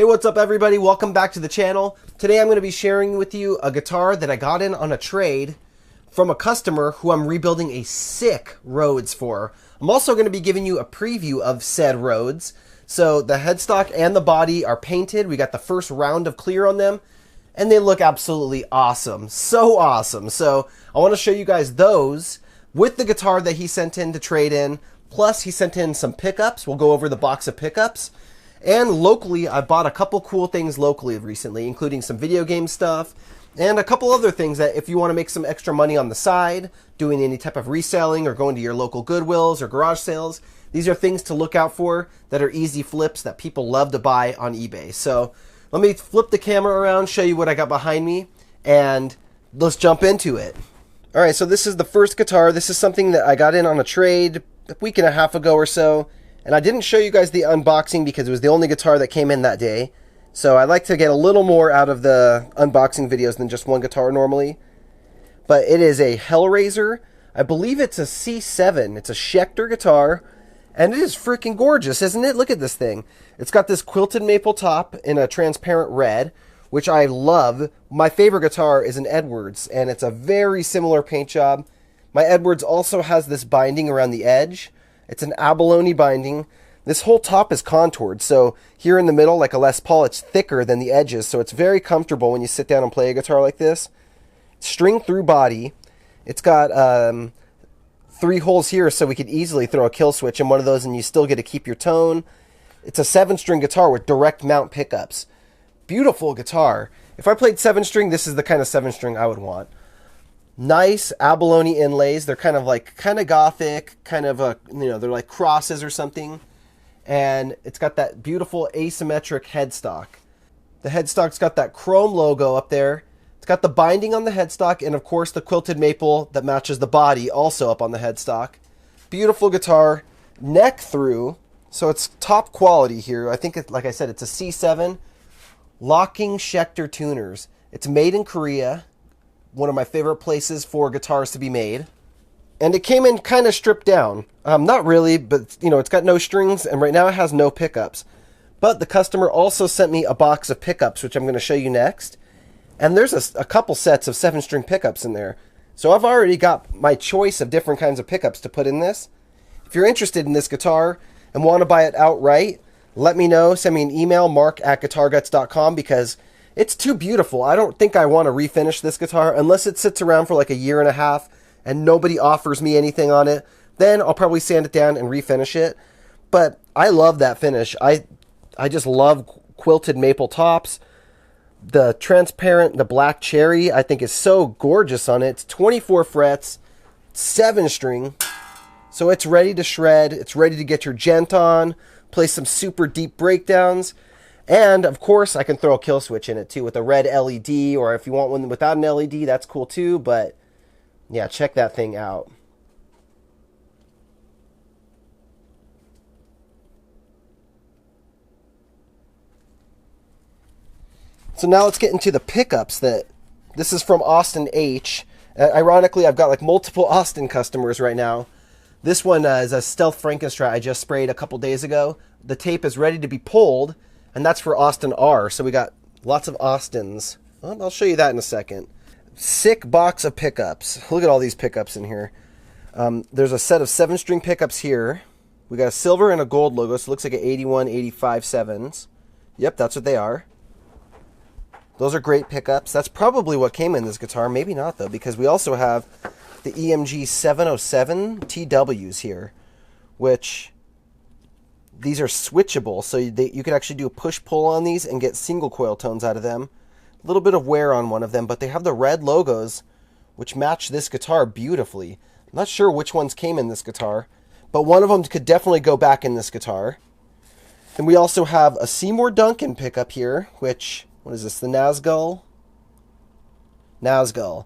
what's up everybody? Welcome back to the channel. Today I'm going to be sharing with you a guitar that I got in on a trade from a customer who I'm rebuilding a sick Rhodes for. I'm also going to be giving you a preview of said Rhodes. So the headstock and the body are painted. We got the first round of clear on them and they look absolutely awesome. So awesome. So I want to show you guys those with the guitar that he sent in to trade in. Plus he sent in some pickups. We'll go over the box of pickups. And locally, I bought a couple cool things locally recently, including some video game stuff and a couple other things that if you want to make some extra money on the side, doing any type of reselling or going to your local Goodwills or garage sales, these are things to look out for that are easy flips that people love to buy on eBay. So let me flip the camera around, show you what I got behind me, and let's jump into it. All right, so this is the first guitar. This is something that I got in on a trade a week and a half ago or so. And I didn't show you guys the unboxing because it was the only guitar that came in that day. So I like to get a little more out of the unboxing videos than just one guitar normally. But it is a Hellraiser. I believe it's a C7. It's a Schecter guitar. And it is freaking gorgeous, isn't it? Look at this thing. It's got this quilted maple top in a transparent red, which I love. My favorite guitar is an Edwards, and it's a very similar paint job. My Edwards also has this binding around the edge. It's an abalone binding. This whole top is contoured, so here in the middle, like a Les Paul, it's thicker than the edges, so it's very comfortable when you sit down and play a guitar like this. String through body. It's got 3 holes here, so we could easily throw a kill switch in one of those and you still get to keep your tone. It's a 7-string guitar with direct mount pickups. Beautiful guitar. If I played 7-string, this is the kind of 7-string I would want. Nice abalone inlays. They're kind of gothic, kind of they're like crosses or something. And it's got that beautiful asymmetric headstock. The headstock's got that chrome logo up there. It's got the binding on the headstock and of course the quilted maple that matches the body also up on the headstock. Beautiful guitar, neck through, so it's top quality here. I think like I said, it's a C7 locking Schecter tuners. It's made in Korea. One of my favorite places for guitars to be made. And it came in kind of stripped down. Not really, but it's got no strings and right now it has no pickups. But the customer also sent me a box of pickups, which I'm going to show you next. And there's a couple sets of 7-string pickups in there. So I've already got my choice of different kinds of pickups to put in this. If you're interested in this guitar and want to buy it outright, let me know. Send me an email, mark@guitarguts.com, because it's too beautiful. I don't think I want to refinish this guitar unless it sits around for like a year and a half and nobody offers me anything on it. Then I'll probably sand it down and refinish it. But I love that finish. I just love quilted maple tops. The transparent, the black cherry, I think is so gorgeous on it. It's 24 frets, 7-string. So it's ready to shred. It's ready to get your gent on, play some super deep breakdowns. And, of course, I can throw a kill switch in it, too, with a red LED. Or if you want one without an LED, that's cool, too. But, yeah, check that thing out. So now let's get into the pickups. This is from Austin H. Ironically, I've got like multiple Austin customers right now. This one is a Stealth Frankenstrat I just sprayed a couple days ago. The tape is ready to be pulled. And that's for Austin R. So we got lots of Austins. Well, I'll show you that in a second. Sick box of pickups. Look at all these pickups in here. There's a set of 7-string pickups here. We got a silver and a gold logo. So it looks like an 81, 85 7s. Yep, that's what they are. Those are great pickups. That's probably what came in this guitar. Maybe not, though, because we also have the EMG 707 TWs here, which... these are switchable, so you can actually do a push-pull on these and get single coil tones out of them. A little bit of wear on one of them, but they have the red logos, which match this guitar beautifully. I'm not sure which ones came in this guitar, but one of them could definitely go back in this guitar. Then we also have a Seymour Duncan pickup here, which, what is this, the Nazgul? Nazgul.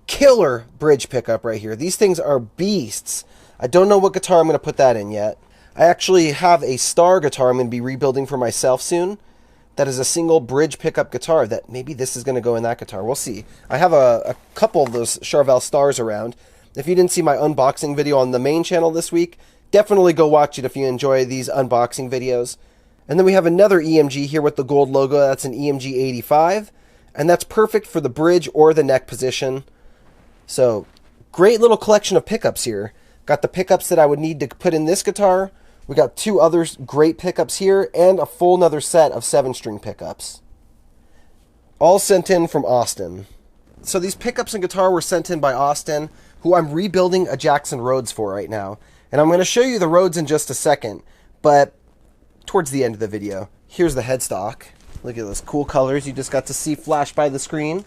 Killer bridge pickup right here. These things are beasts. I don't know what guitar I'm going to put that in yet. I actually have a Star guitar I'm going to be rebuilding for myself soon. That is a single bridge pickup guitar that maybe this is going to go in that guitar. We'll see. I have a couple of those Charvel Stars around. If you didn't see my unboxing video on the main channel this week, definitely go watch it if you enjoy these unboxing videos. And then we have another EMG here with the gold logo. That's an EMG 85. And that's perfect for the bridge or the neck position. So, great little collection of pickups here. Got the pickups that I would need to put in this guitar. We got 2 other great pickups here and a full another set of 7-string pickups. All sent in from Austin. So these pickups and guitar were sent in by Austin, who I'm rebuilding a Jackson Rhodes for right now. And I'm going to show you the Rhodes in just a second, but towards the end of the video. Here's the headstock. Look at those cool colors you just got to see flash by the screen.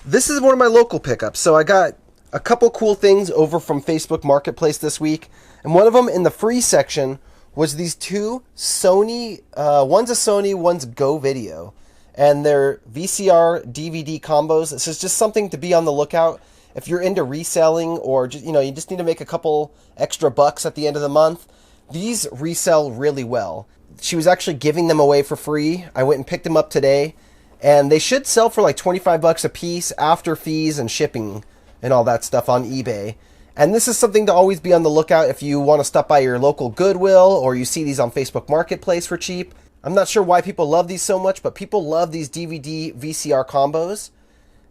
This is one of my local pickups. So I got a couple cool things over from Facebook Marketplace this week. And one of them in the free section was these 2 Sony, one's a Sony, one's Go Video. And they're VCR DVD combos. This is just something to be on the lookout if you're into reselling, or just, you just need to make a couple extra bucks at the end of the month. These resell really well. She was actually giving them away for free. I went and picked them up today, and they should sell for like 25 bucks a piece after fees and shipping and all that stuff on eBay. And this is something to always be on the lookout if you want to stop by your local Goodwill, or you see these on Facebook Marketplace for cheap. I'm not sure why people love these so much, but people love these DVD VCR combos.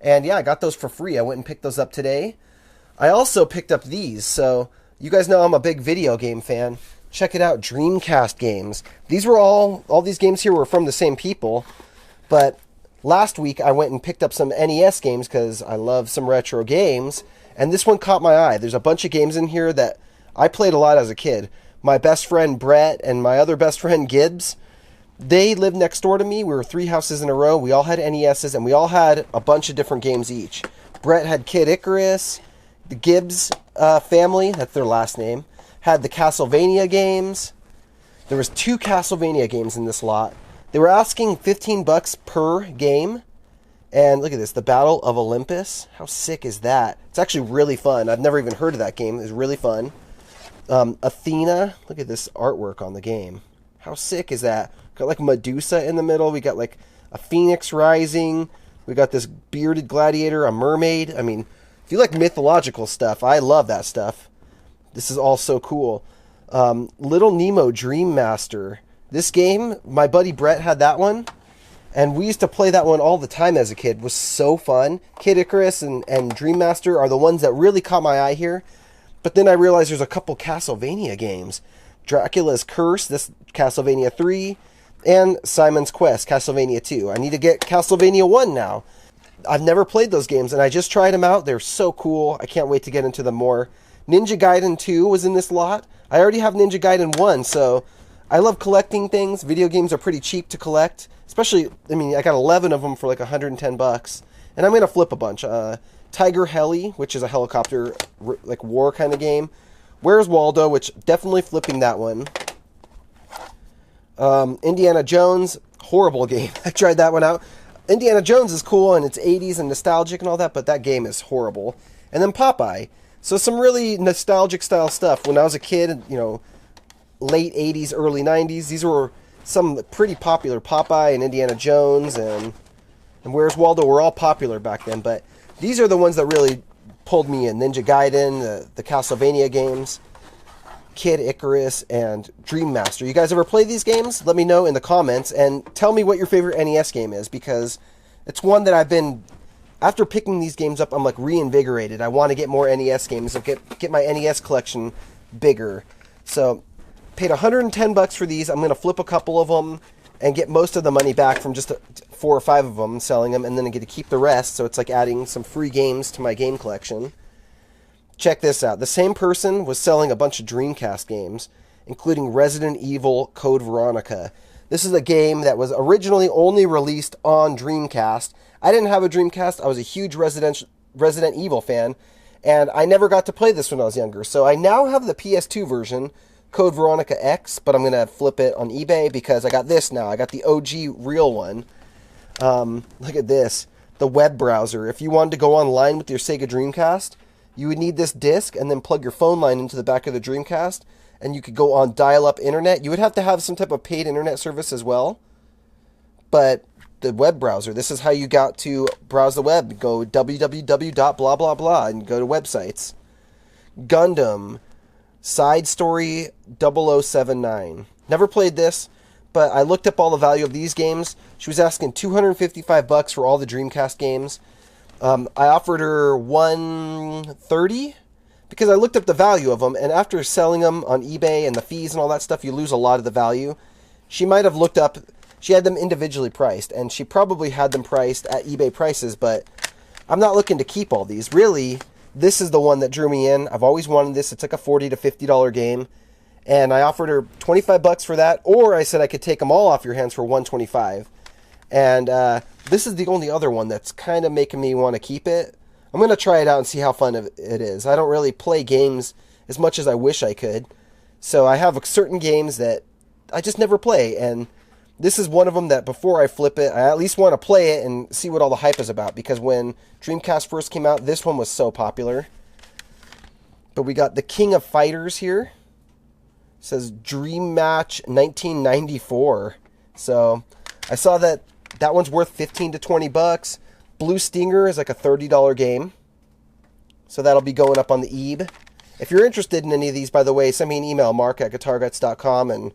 And yeah, I got those for free. I went and picked those up today. I also picked up these. So you guys know I'm a big video game fan. Check it out, Dreamcast games. These were all these games here were from the same people. But last week I went and picked up some NES games because I love some retro games. And this one caught my eye. There's a bunch of games in here that I played a lot as a kid. My best friend Brett and my other best friend Gibbs, they lived next door to me. We were 3 houses in a row. We all had NESs, and we all had a bunch of different games each. Brett had Kid Icarus. The Gibbs family, that's their last name, had the Castlevania games. There was 2 Castlevania games in this lot. They were asking 15 bucks per game. And look at this, the Battle of Olympus. How sick is that? It's actually really fun. I've never even heard of that game. It's really fun. Athena. Look at this artwork on the game. How sick is that? Got like Medusa in the middle. We got like a phoenix rising. We got this bearded gladiator, a mermaid. I mean, if you like mythological stuff, I love that stuff. This is all so cool. Little Nemo Dream Master. This game, my buddy Brett had that one. And we used to play that one all the time as a kid. It was so fun. Kid Icarus and Dream Master are the ones that really caught my eye here. But then I realized there's a couple Castlevania games. Dracula's Curse, this Castlevania 3, and Simon's Quest, Castlevania 2. I need to get Castlevania 1 now. I've never played those games, and I just tried them out. They're so cool. I can't wait to get into them more. Ninja Gaiden 2 was in this lot. I already have Ninja Gaiden 1, so I love collecting things. Video games are pretty cheap to collect. Especially, I mean, I got 11 of them for like 110 bucks. And I'm going to flip a bunch. Tiger Heli, which is a helicopter, like war kind of game. Where's Waldo, which definitely flipping that one. Indiana Jones, horrible game. I tried that one out. Indiana Jones is cool and it's 80s and nostalgic and all that, but that game is horrible. And then Popeye. So some really nostalgic style stuff. When I was a kid, late 80s, early 90s, these were some pretty popular. Popeye and Indiana Jones and Where's Waldo were all popular back then, but these are the ones that really pulled me in. Ninja Gaiden, the Castlevania games, Kid Icarus, and Dream Master. You guys ever play these games? Let me know in the comments, and tell me what your favorite NES game is, because it's one that I've been, after picking these games up, I'm like reinvigorated. I want to get more NES games, so get my NES collection bigger. So, paid 110 bucks for these. I'm going to flip a couple of them and get most of the money back from just 4 or 5 of them, selling them, and then I get to keep the rest, so it's like adding some free games to my game collection. Check this out. The same person was selling a bunch of Dreamcast games, including Resident Evil Code Veronica. This is a game that was originally only released on Dreamcast. I didn't have a Dreamcast. I was a huge Resident Evil fan, and I never got to play this when I was younger. So I now have the PS2 version, Code Veronica X, but I'm going to flip it on eBay because I got this now. I got the OG real one. Look at this. The web browser. If you wanted to go online with your Sega Dreamcast, you would need this disc and then plug your phone line into the back of the Dreamcast, and you could go on dial-up internet. You would have to have some type of paid internet service as well. But the web browser, this is how you got to browse the web. Go www.blah blah blah and go to websites. Gundam Side Story 0079. Never played this, but I looked up all the value of these games. She was asking $255 for all the Dreamcast games. I offered her $130 because I looked up the value of them, and after selling them on eBay and the fees and all that stuff, you lose a lot of the value. She might have looked up, she had them individually priced, and she probably had them priced at eBay prices, but I'm not looking to keep all these. Really, this is the one that drew me in. I've always wanted this. It's like a $40 to $50 game, and I offered her $25 for that, or I said I could take them all off your hands for $125. And this is the only other one that's kind of making me want to keep it. I'm going to try it out and see how fun it is. I don't really play games as much as I wish I could. So I have certain games that I just never play. And this is one of them that before I flip it, I at least want to play it and see what all the hype is about. Because when Dreamcast first came out, this one was so popular. But we got the King of Fighters here. It says Dream Match 1994. So I saw that one's worth 15 to 20 bucks. Blue Stinger is like a $30 game. So that'll be going up on the EB. If you're interested in any of these, by the way, send me an email, mark@guitarguts.com, and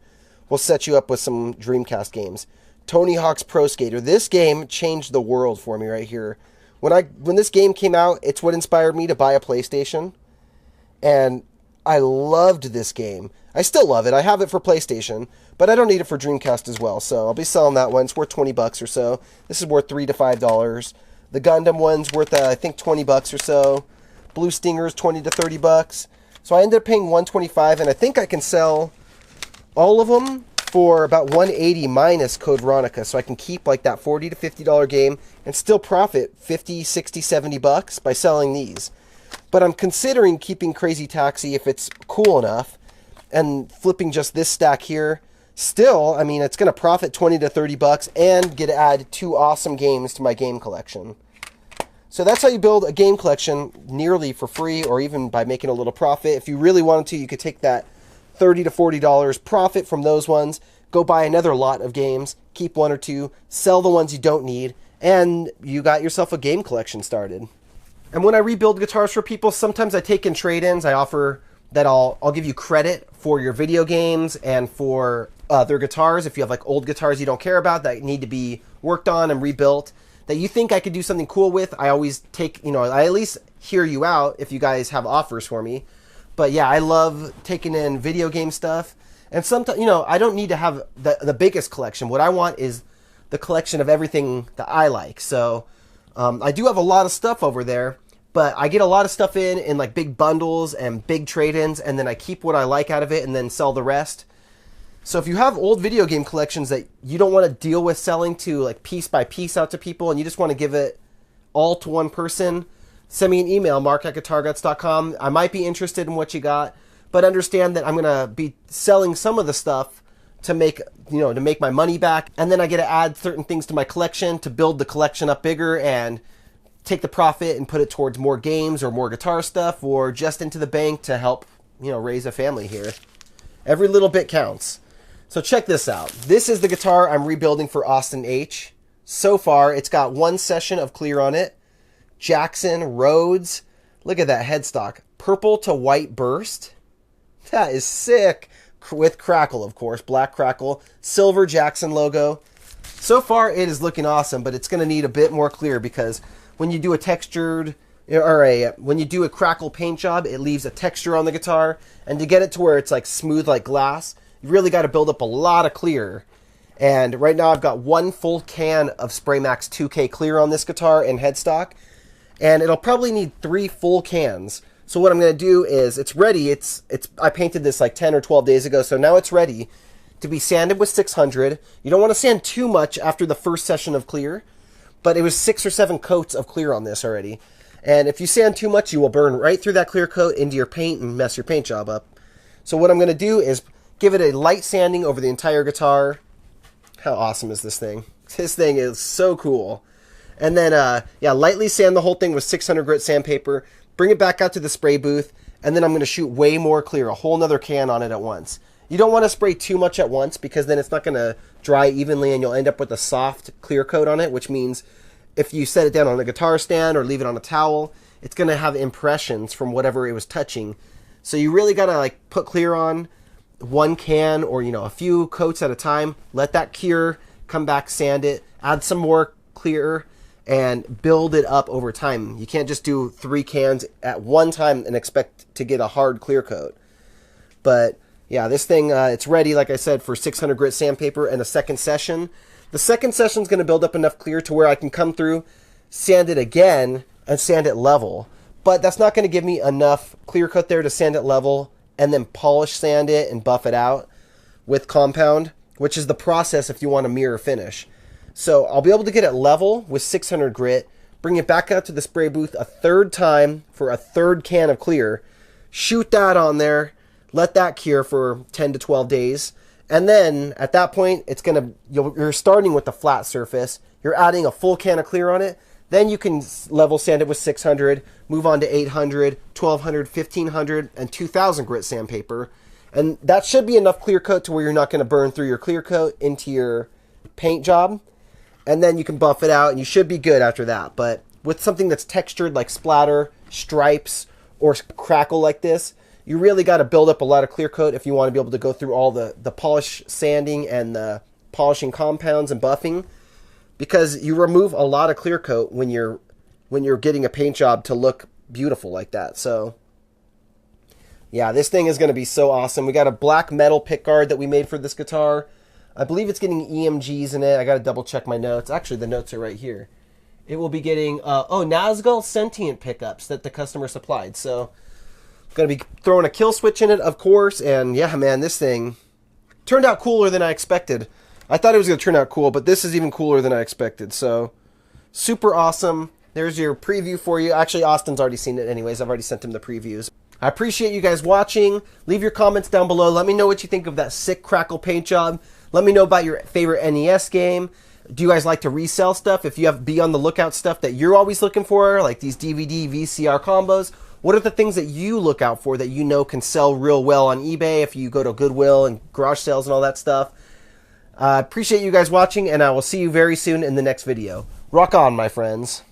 we'll set you up with some Dreamcast games. Tony Hawk's Pro Skater. This game changed the world for me right here. When this game came out, it's what inspired me to buy a PlayStation. And I loved this game. I still love it. I have it for PlayStation, but I don't need it for Dreamcast as well. So I'll be selling that one. It's worth 20 bucks or so. This is worth $3 to $5. The Gundam one's worth, I think, 20 bucks or so. Blue Stinger's 20 to 30 bucks. So I ended up paying $125, and I think I can sell all of them for about $180 minus Code Veronica. So I can keep like that $40 to $50 game and still profit 50, 60, 70 bucks by selling these. But I'm considering keeping Crazy Taxi if it's cool enough and flipping just this stack here. Still, I mean, it's going to profit 20 to 30 bucks and get to add 2 awesome games to my game collection. So that's how you build a game collection nearly for free or even by making a little profit. If you really wanted to, you could take that $30 to $40 profit from those ones, go buy another lot of games, keep 1 or 2, sell the ones you don't need, and you got yourself a game collection started. And when I rebuild guitars for people, sometimes I take in trade-ins. I offer that I'll give you credit for your video games and for their guitars. If you have like old guitars you don't care about that need to be worked on and rebuilt, that you think I could do something cool with, I always take, I at least hear you out if you guys have offers for me. But yeah, I love taking in video game stuff. And sometimes, I don't need to have the biggest collection. What I want is the collection of everything that I like. So I do have a lot of stuff over there, but I get a lot of stuff in like big bundles and big trade-ins, and then I keep what I like out of it and then sell the rest. So if you have old video game collections that you don't want to deal with selling to like piece by piece out to people and you just want to give it all to one person, send me an email, mark@guitarguts.com. I might be interested in what you got, but understand that I'm going to be selling some of the stuff to make, to make my money back. And then I get to add certain things to my collection to build the collection up bigger and take the profit and put it towards more games or more guitar stuff or just into the bank to help, raise a family here. Every little bit counts. So check this out. This is the guitar I'm rebuilding for Austin H. So far, it's got 1 session of clear on it. Jackson, Rhodes. Look at that headstock. Purple to white burst. That is sick. With Crackle, of course. Black Crackle. Silver Jackson logo. So far, it is looking awesome, but it's going to need a bit more clear because when you do a textured, when you do a Crackle paint job, it leaves a texture on the guitar. And to get it to where it's like smooth like glass, you really got to build up a lot of clear. And right now I've got 1 full can of Spray Max 2K clear on this guitar and headstock. And it'll probably need 3 full cans. So what I'm going to do is, it's ready. I painted this like 10 or 12 days ago, so now it's ready to be sanded with 600. You don't want to sand too much after the first session of clear, but it was 6 or 7 coats of clear on this already. And if you sand too much, you will burn right through that clear coat into your paint and mess your paint job up. So what I'm going to do is give it a light sanding over the entire guitar. How awesome is this thing? This thing is so cool. And then, lightly sand the whole thing with 600 grit sandpaper. Bring it back out to the spray booth. And then I'm going to shoot way more clear, a whole nother can on it at once. You don't want to spray too much at once because then it's not going to dry evenly and you'll end up with a soft clear coat on it, which means if you set it down on a guitar stand or leave it on a towel, it's going to have impressions from whatever it was touching. So you really got to like put clear on one can or, you know, a few coats at a time. Let that cure, come back, sand it, add some more clear, and build it up over time. You can't just do 3 cans at one time and expect to get a hard clear coat. But yeah, this thing, it's ready, like I said, for 600 grit sandpaper and a second session. The second session is going to build up enough clear to where I can come through, sand it again, and sand it level. But that's not going to give me enough clear coat there to sand it level and then polish sand it and buff it out with compound, which is the process if you want a mirror finish. So I'll be able to get it level with 600 grit, bring it back out to the spray booth a third time for a third can of clear, shoot that on there, let that cure for 10 to 12 days. And then at that point, it's you're starting with the flat surface. You're adding a full can of clear on it. Then you can level sand it with 600, move on to 800, 1200, 1500, and 2000 grit sandpaper. And that should be enough clear coat to where you're not going to burn through your clear coat into your paint job. And then you can buff it out and you should be good after that. But with something that's textured like splatter, stripes, or crackle like this, you really got to build up a lot of clear coat if you want to be able to go through all the polish sanding and the polishing compounds and buffing, because you remove a lot of clear coat when you're getting a paint job to look beautiful like that. So yeah, this thing is going to be so awesome. We got a black metal pickguard that we made for this guitar. I believe it's getting EMGs in it. I got to double check my notes. Actually, the notes are right here. It will be getting Nazgul sentient pickups that the customer supplied. So going to be throwing a kill switch in it, of course. And yeah, man, this thing turned out cooler than I expected. I thought it was going to turn out cool, but this is even cooler than I expected. So super awesome. There's your preview for you. Actually, Austin's already seen it anyways. I've already sent him the previews. I appreciate you guys watching. Leave your comments down below. Let me know what you think of that sick Crackle paint job. Let me know about your favorite NES game. Do you guys like to resell stuff? If you have be on the lookout stuff that you're always looking for, like these DVD, VCR combos, what are the things that you look out for that you know can sell real well on eBay if you go to Goodwill and garage sales and all that stuff? I appreciate you guys watching, and I will see you very soon in the next video. Rock on, my friends.